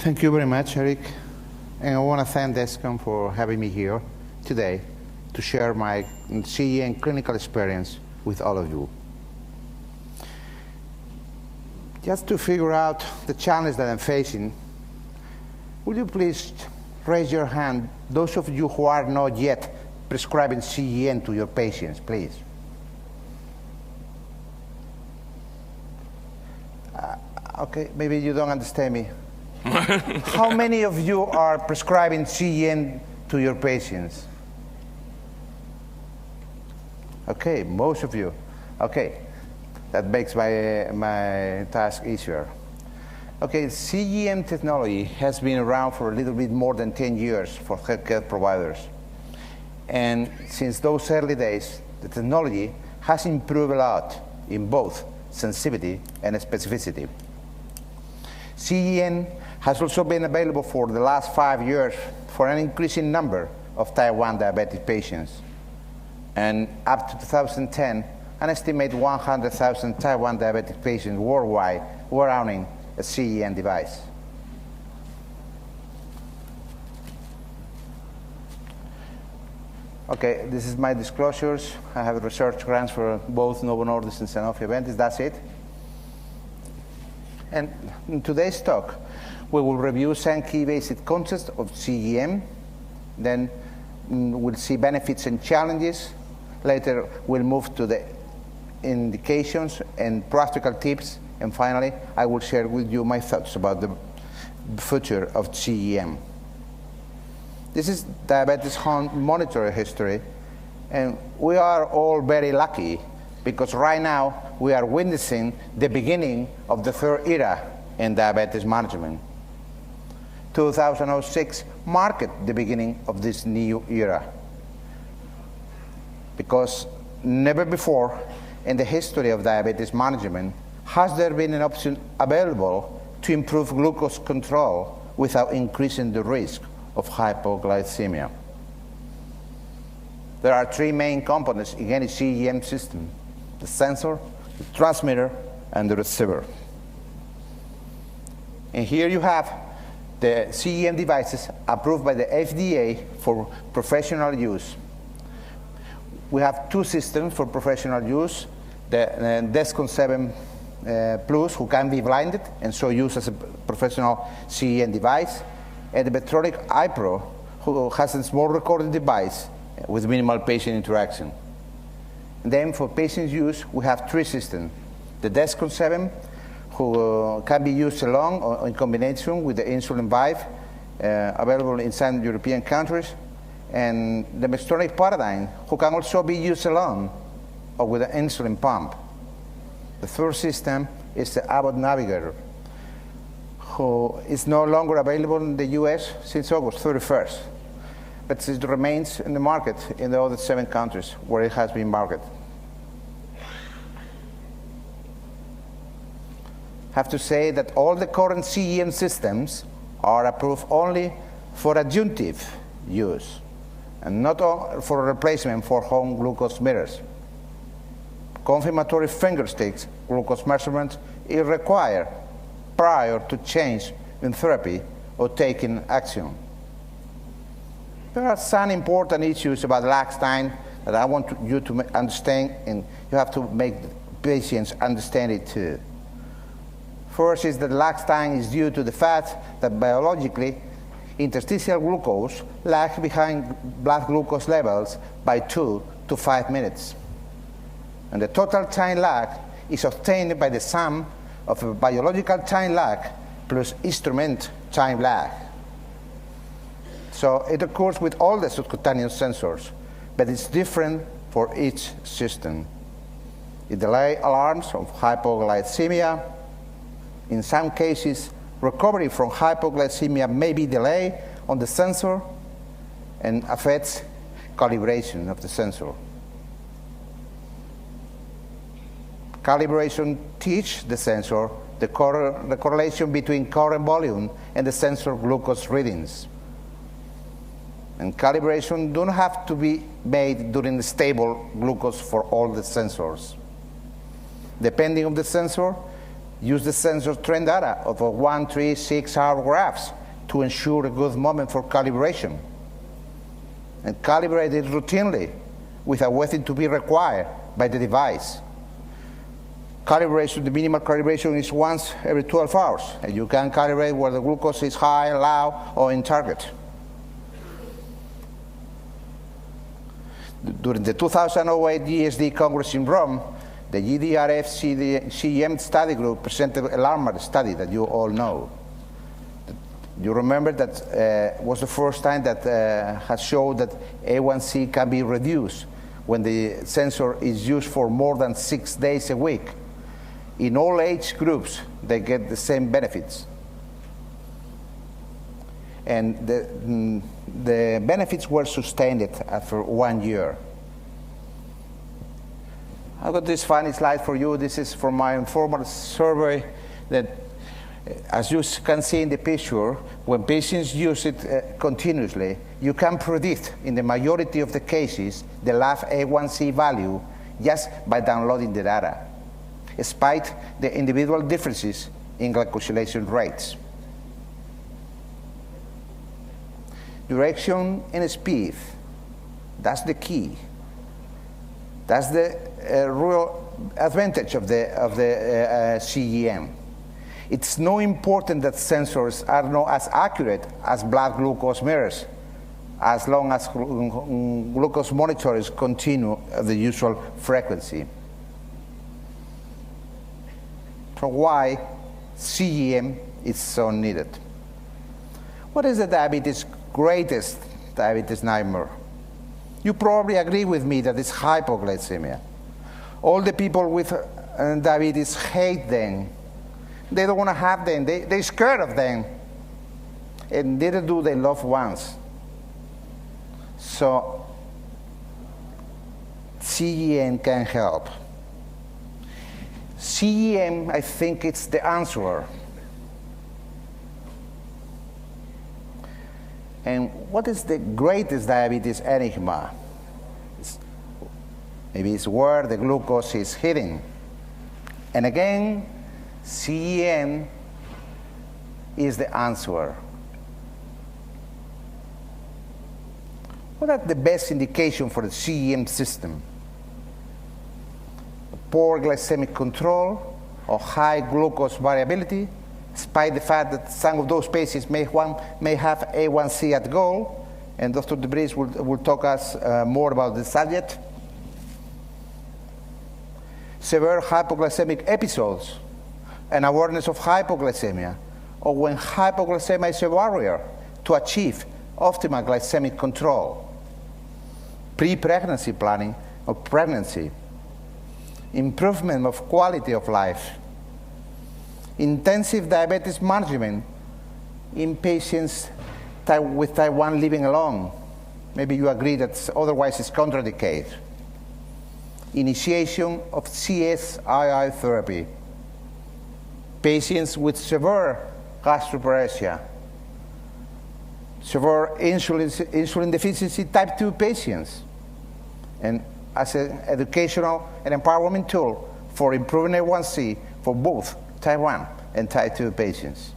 Thank you very much, Eric. And I want to thank Dexcom for having me here today to share my CGM clinical experience with all of you. Just to figure out the challenge that I'm facing, would you please raise your hand, those of you who are not yet prescribing CGM to your patients, please. Okay, maybe you don't understand me. How many of you are prescribing CGM to your patients? Okay, most of you. Okay, that makes my task easier. Okay, CGM technology has been around for a little bit more than 10 years for healthcare providers. And since those early days, the technology has improved a lot in both sensitivity and specificity. CGM has also been available for the last 5 years for an increasing number of type 1 diabetic patients. And up to 2010, an estimated 100,000 type 1 diabetic patients worldwide were owning a CGM device. Okay, this is my disclosures. I have research grants for both Novo Nordisk and Sanofi Aventis. That's it. And in today's talk, we will review some key basic concepts of CGM. Then we'll see benefits and challenges. Later, we'll move to the indications and practical tips. And finally, I will share with you my thoughts about the future of CGM. This is diabetes monitoring history. And we are all very lucky because right now we are witnessing the beginning of the third era in diabetes management. 2006 marked the beginning of this new era because never before in the history of diabetes management has there been an option available to improve glucose control without increasing the risk of hypoglycemia. There are three main components in any CGM system: the sensor, the transmitter, and the receiver. And here you have the CGM devices approved by the FDA for professional use. We have two systems for professional use: the Dexcom 7 Plus, who can be blinded and so used as a professional CGM device, and the Medtronic iPro, who has a small recording device with minimal patient interaction. And then for patient use, we have three systems: the Dexcom 7, who can be used alone or in combination with the insulin vibe, available in some European countries, and the Medtronic Paradigm, who can also be used alone or with an insulin pump. The third system is the Abbott Navigator, who is no longer available in the US since August 31st, but it remains in the market in the other 7 countries where it has been marketed. I have to say that all the current CGM systems are approved only for adjunctive use and not for replacement for home glucose meters. Confirmatory finger sticks glucose measurements is required prior to change in therapy or taking action. There are some important issues about lag time that I want you to understand, and you have to make patients understand it too. First is that lag time is due to the fact that biologically, interstitial glucose lags behind blood glucose levels by 2 to 5 minutes. And the total time lag is obtained by the sum of a biological time lag plus instrument time lag. So it occurs with all the subcutaneous sensors, but it's different for each system. It delays alarms of hypoglycemia. In some cases, recovery from hypoglycemia may be delayed on the sensor and affects calibration of the sensor. Calibration teaches the sensor the correlation between current volume and the sensor glucose readings. And calibration don't have to be made during the stable glucose for all the sensors. Depending on the sensor, use the sensor trend data of a 1, 3, 6 hour graphs to ensure a good moment for calibration. And calibrate it routinely without waiting to be required by the device. Calibration, the minimal calibration is once every 12 hours, and you can calibrate where the glucose is high, low, or in target. During the 2008 ESD Congress in Rome, the GDRF CGM study group presented a landmark study that you all know. You remember that was the first time that has showed that A1C can be reduced when the sensor is used for more than 6 days a week. In all age groups, they get the same benefits. And the benefits were sustained after 1 year. I've got this funny slide for you. This is from my informal survey that, as you can see in the picture, when patients use it continuously, you can predict in the majority of the cases the lab A1C value just by downloading the data, despite the individual differences in glycosylation rates. Direction and speed, that's the key. That's the real advantage of the CGM. It's no important that sensors are not as accurate as blood glucose mirrors, as long as glucose monitors continue at the usual frequency. So why CGM is so needed? What is the diabetes' greatest diabetes nightmare? You probably agree with me that it's hypoglycemia. All the people with diabetes hate them. They don't want to have them. They're scared of them. And neither do their loved ones. So CGM can help. CGM, I think it's the answer. And what is the greatest diabetes enigma? Maybe it's where the glucose is hitting. And again, CGM is the answer. What are the best indications for the CGM system? Poor glycemic control or high glucose variability, despite the fact that some of those patients may have A1C at goal, and Dr. Debris will talk us more about the subject. Severe hypoglycemic episodes and awareness of hypoglycemia, or when hypoglycemia is a barrier to achieve optimal glycemic control. Pre-pregnancy planning or pregnancy. Improvement of quality of life. Intensive diabetes management in patients with type 1 living alone. Maybe you agree that otherwise it's contraindicated. Initiation of CSII therapy. Patients with severe gastroparesia. Severe insulin deficiency type 2 patients. And as an educational and empowerment tool for improving A1C for both type 1 and type 2 patients.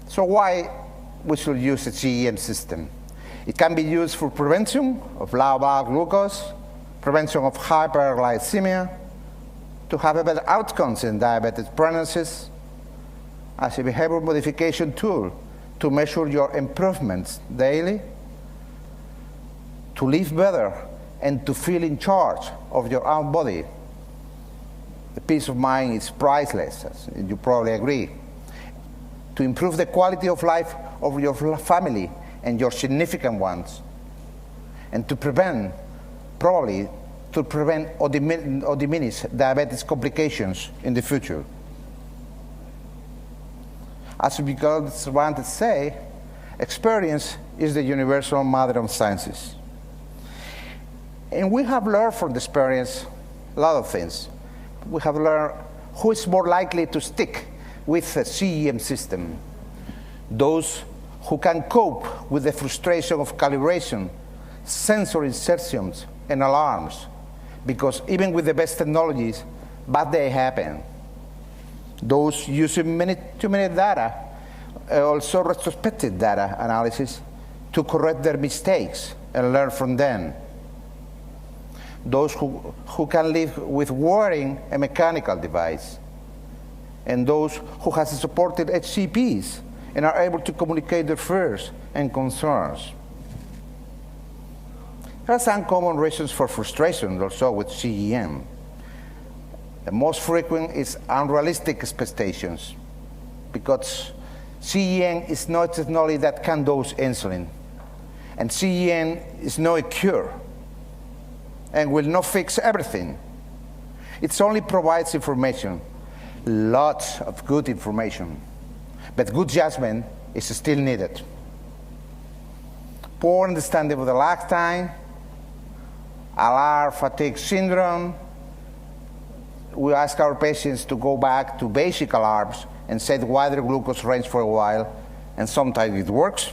So why we should use a CGM system? It can be used for prevention of low blood glucose, prevention of hyperglycemia, to have better outcomes in diabetes pregnancies, as a behavior modification tool to measure your improvements daily, to live better, and to feel in charge of your own body. The peace of mind is priceless, as you probably agree. To improve the quality of life of your family and your significant ones. And to prevent, probably, to prevent or diminish diabetes complications in the future. As we want to say, experience is the universal mother of sciences. And we have learned from the experience a lot of things. We have learned who is more likely to stick with a CGM system. Those who can cope with the frustration of calibration, sensor insertions, and alarms. Because even with the best technologies, bad days happen. Those using minute-to-minute data, also retrospective data analysis to correct their mistakes and learn from them. Those who can live with wearing a mechanical device, and those who have supported HCPs and are able to communicate their fears and concerns. There are some common reasons for frustration also with CGM. The most frequent is unrealistic expectations, because CGM is not a technology that can dose insulin, and CGM is not a cure and will not fix everything. It only provides information, lots of good information, but good judgment is still needed. Poor understanding of the lag time, alarm fatigue syndrome. We ask our patients to go back to basic alarms and set wider glucose range for a while, and sometimes it works.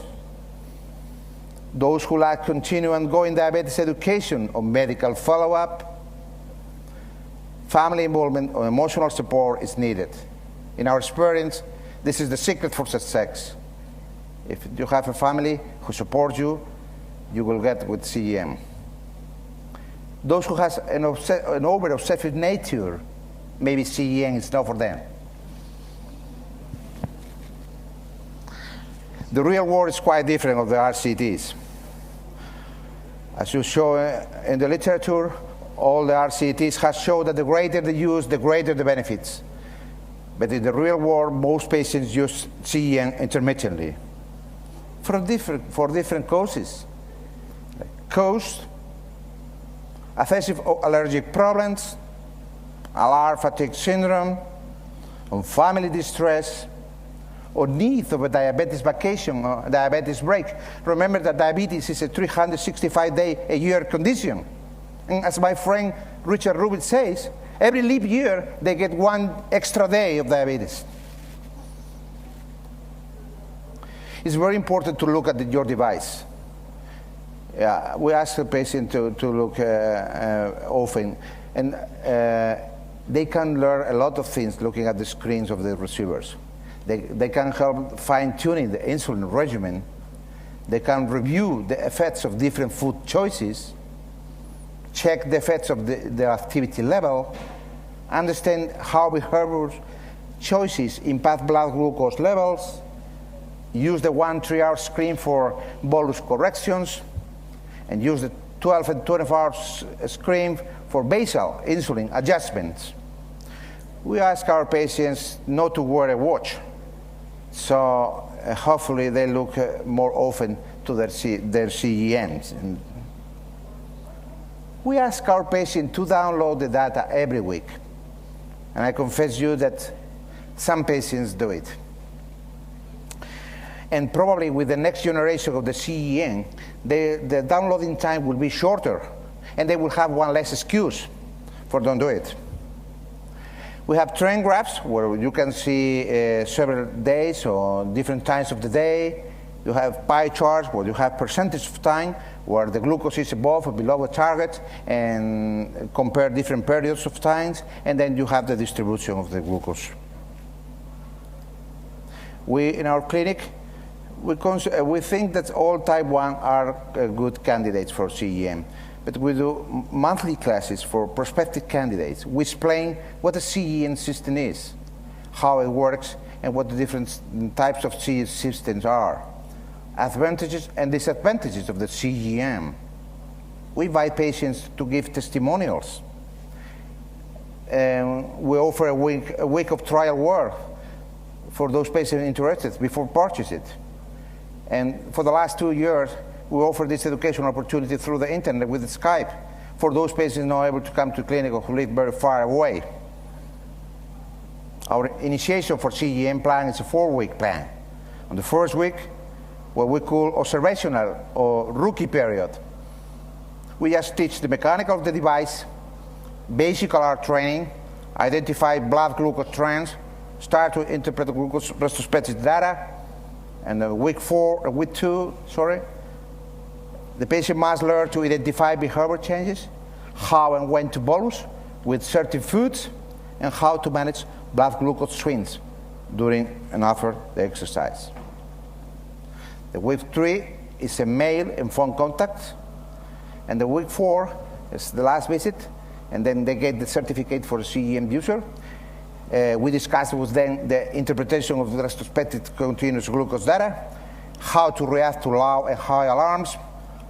Those who lack continued ongoing diabetes education or medical follow-up. Family involvement or emotional support is needed. In our experience, this is the secret for success. If you have a family who supports you, you will get with CGM. Those who have an over-obsessive nature, maybe CGM is not for them. The real world is quite different of the RCTs. As you show in the literature, all the RCTs have shown that the greater the use, the greater the benefits. But in the real world, most patients use CGM intermittently for different causes. Like cost, excessive allergic problems, alarm fatigue syndrome, or family distress, or need of a diabetes vacation or diabetes break. Remember that diabetes is a 365-day-a-year condition. And as my friend Richard Rubin says, every leap year they get 1 extra day of diabetes. It's very important to look at your device. We ask the patient to look often, and they can learn a lot of things looking at the screens of the receivers. They can help fine-tuning the insulin regimen. They can review the effects of different food choices, check the effects of the activity level, understand how behavior choices impact blood glucose levels, use the 1-3-hour screen for bolus corrections, and use the 12 and 24-hour screen for basal insulin adjustments. We ask our patients not to wear a watch, so hopefully they look more often to their CGMs. And we ask our patients to download the data every week, and I confess you that some patients do it. And probably with the next generation of the CGM, the downloading time will be shorter, and they will have one less excuse for don't do it. We have trend graphs where you can see several days or different times of the day. You have pie charts where you have percentage of time where the glucose is above or below a target, and compare different periods of times, and then you have the distribution of the glucose. In our clinic, we think that all type 1 are good candidates for CGM. But we do monthly classes for prospective candidates. We explain what a CGM system is, how it works, and what the different types of CGM systems are, advantages and disadvantages of the CGM. We invite patients to give testimonials. We offer a week of trial work for those patients interested before purchase it. And for the last 2 years, we offer this educational opportunity through the internet with Skype for those patients not able to come to clinic or who live very far away. Our initiation for CGM plan is a 4-week plan. On the first week, what we call observational or rookie period, we just teach the mechanics of the device, basic alarm training, identify blood glucose trends, start to interpret the glucose retrospective data, and week 2, the patient must learn to identify behavior changes, how and when to bolus with certain foods, and how to manage blood glucose swings during and after the exercise. The week 3 is a mail and phone contact, and the week 4 is the last visit, and then they get the certificate for the CGM user. We discussed with them the interpretation of the retrospective continuous glucose data, how to react to low and high alarms,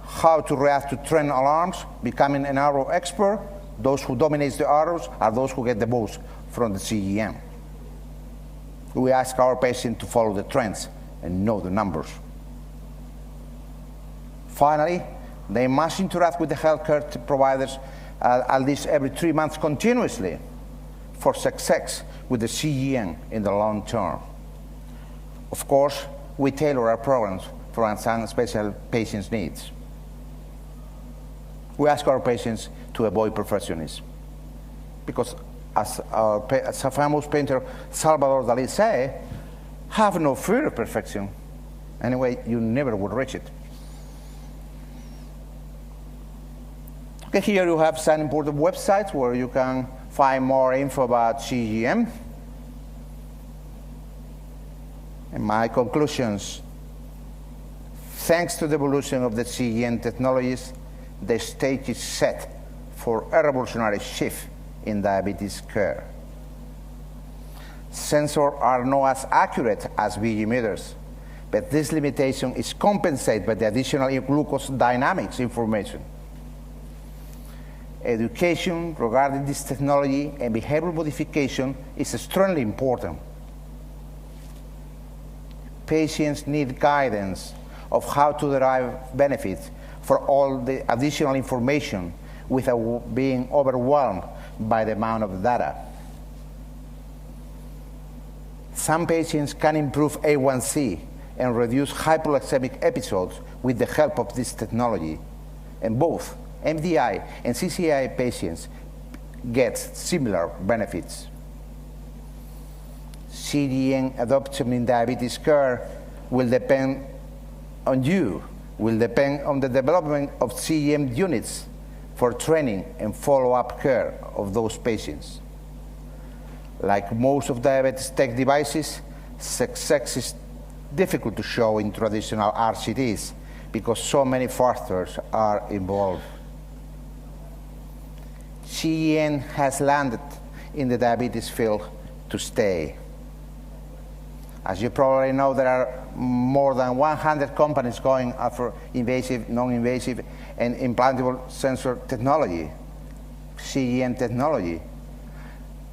how to react to trend alarms, becoming an arrow expert. Those who dominate the arrows are those who get the most from the CGM. We ask our patients to follow the trends and know the numbers. Finally, they must interact with the healthcare providers at least every 3 months continuously for success with the CGM in the long term. Of course, we tailor our programs for some special patients' needs. We ask our patients to avoid perfectionism, because as a famous painter Salvador Dalí said, have no fear of perfection. Anyway, you never will reach it. Okay, here you have some important websites where you can find more info about CGM. And my conclusions: thanks to the evolution of the CGM technologies, the stage is set for a revolutionary shift in diabetes care. Sensors are not as accurate as VG meters, but this limitation is compensated by the additional glucose dynamics information. Education regarding this technology and behavioral modification is extremely important. Patients need guidance of how to derive benefits for all the additional information without being overwhelmed by the amount of data. Some patients can improve A1C and reduce hypoglycemic episodes with the help of this technology, and both MDI and CCI patients get similar benefits. CGM adoption in diabetes care will depend on you, will depend on the development of CGM units for training and follow-up care of those patients. Like most of diabetes tech devices, success is difficult to show in traditional RCTs because so many factors are involved. CGM has landed in the diabetes field to stay. As you probably know, there are more than 100 companies going after invasive, non-invasive, and implantable sensor technology, CGM technology.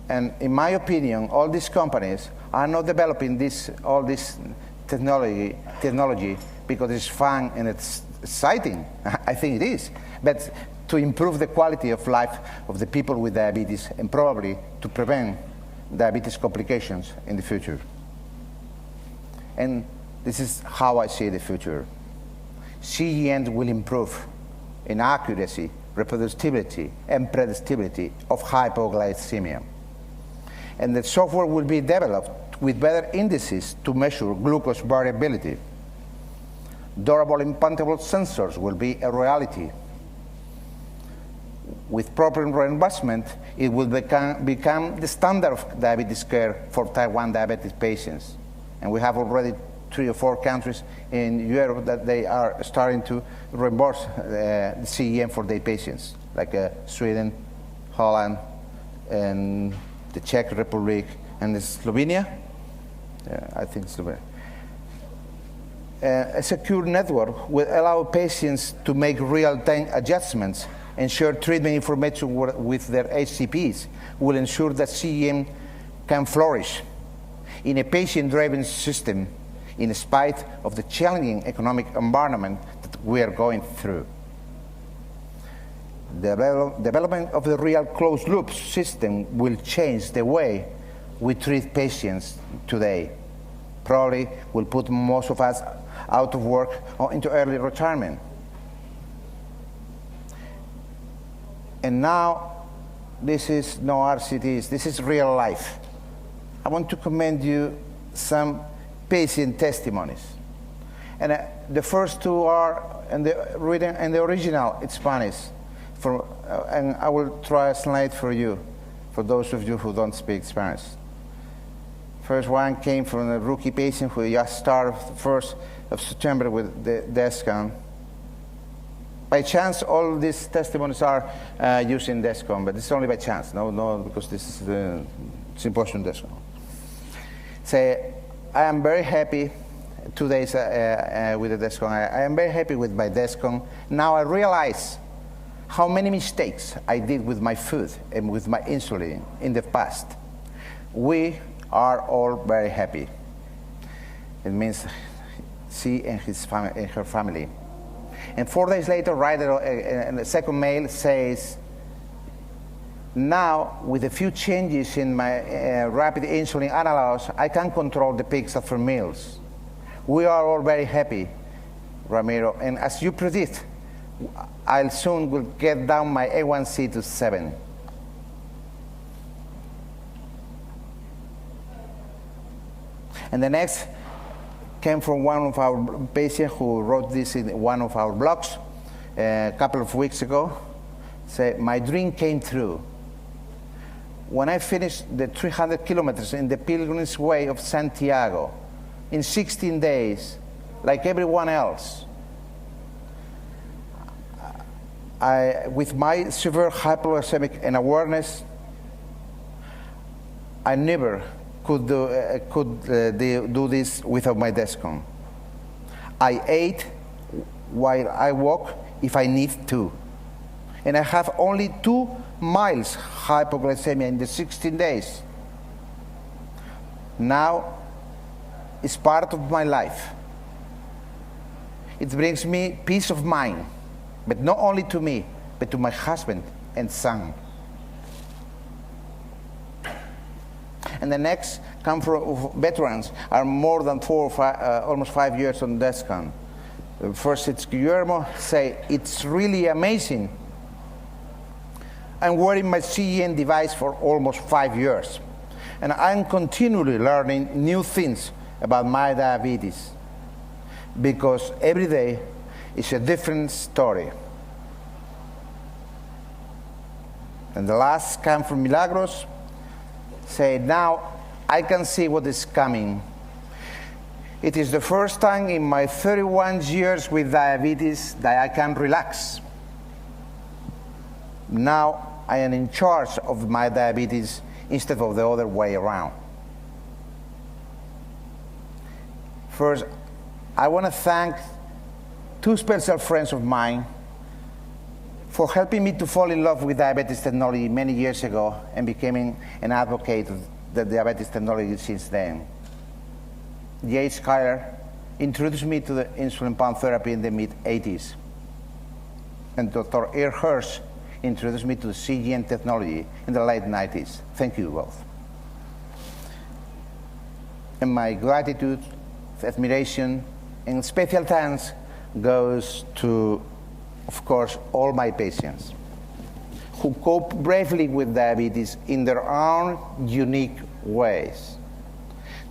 And in my opinion, all these companies are not developing all this technology because it's fun and it's exciting. I think it is. But to improve the quality of life of the people with diabetes and probably to prevent diabetes complications in the future. And this is how I see the future. CGM will improve in accuracy, reproducibility, and predictability of hypoglycemia. And the software will be developed with better indices to measure glucose variability. Durable implantable sensors will be a reality. With proper reimbursement, it will become the standard of diabetes care for type 1 diabetes patients. And we have already 3 or 4 countries in Europe that they are starting to reimburse the CGM for their patients, like Sweden, Holland, and the Czech Republic, and Slovenia. I think Slovenia. A secure network will allow patients to make real-time adjustments and share treatment information with their HCPs, will ensure that CGM can flourish in a patient-driven system in spite of the challenging economic environment that we are going through. The development of the real closed-loop system will change the way we treat patients today. Probably will put most of us out of work or into early retirement. And now, this is no RCTs, this is real life. I want to commend you some patient testimonies. And the first 2 are in the original in Spanish. And I will try a slide for you, for those of you who don't speak Spanish. First one came from a rookie patient who just started 1st of September with the Dexcom. By chance, all these testimonies are using Dexcom, but it's only by chance. No, because this is the Symposium Dexcom. Say, I am very happy 2 days with the Dexcom. I am very happy with my Dexcom. Now I realize how many mistakes I did with my food and with my insulin in the past. We are all very happy. It means she and her family. And 4 days later, the second mail says, now with a few changes in my rapid insulin analogs, I can control the peaks after meals. We are all very happy, Ramiro. And as you predict, I soon will get down my A1C to 7. And the next came from one of our patients who wrote this in one of our blogs a couple of weeks ago. Say, my dream came true. When I finished the 300 kilometers in the Pilgrim's Way of Santiago in 16 days, like everyone else, with my severe hypoglycemic and awareness, I never could do this without my Dexcom. I ate while I walk if I need to. And I have only 2 miles hypoglycemia in the 16 days. Now, it's part of my life. It brings me peace of mind, but not only to me, but to my husband and son. And the next come from veterans, are more than 4 or 5, almost 5 years on Dexcom. First, it's Guillermo, say, it's really amazing. I'm wearing my CGM device for almost 5 years, and I'm continually learning new things about my diabetes, because every day is a different story. And the last come from Milagros, say, now I can see what is coming. It is the first time in my 31 years with diabetes that I can relax. Now I am in charge of my diabetes instead of the other way around. First, I want to thank 2 special friends of mine for helping me to fall in love with diabetes technology many years ago and becoming an advocate of the diabetes technology since then. Jay Schuyler introduced me to the insulin pump therapy in the mid-80s. And Dr. Earl Hirsch introduced me to the CGM technology in the late 90s. Thank you both. And my gratitude, admiration, and special thanks goes to, of course, all my patients who cope bravely with diabetes in their own unique ways.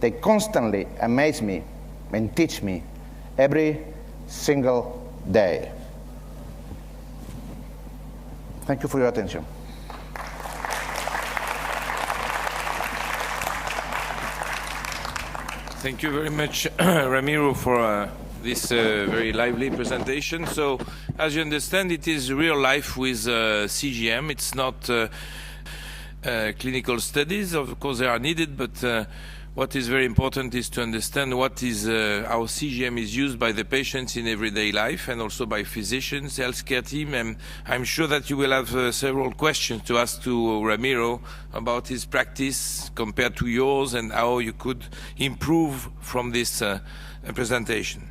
They constantly amaze me and teach me every single day. Thank you for your attention. Thank you very much, Ramiro, for this very lively presentation. So, as you understand, it is real life with CGM. It's not clinical studies. Of course, they are needed, but what is very important is to understand what is how CGM is used by the patients in everyday life and also by physicians, healthcare team. And I'm sure that you will have several questions to ask to Ramiro about his practice compared to yours and how you could improve from this presentation.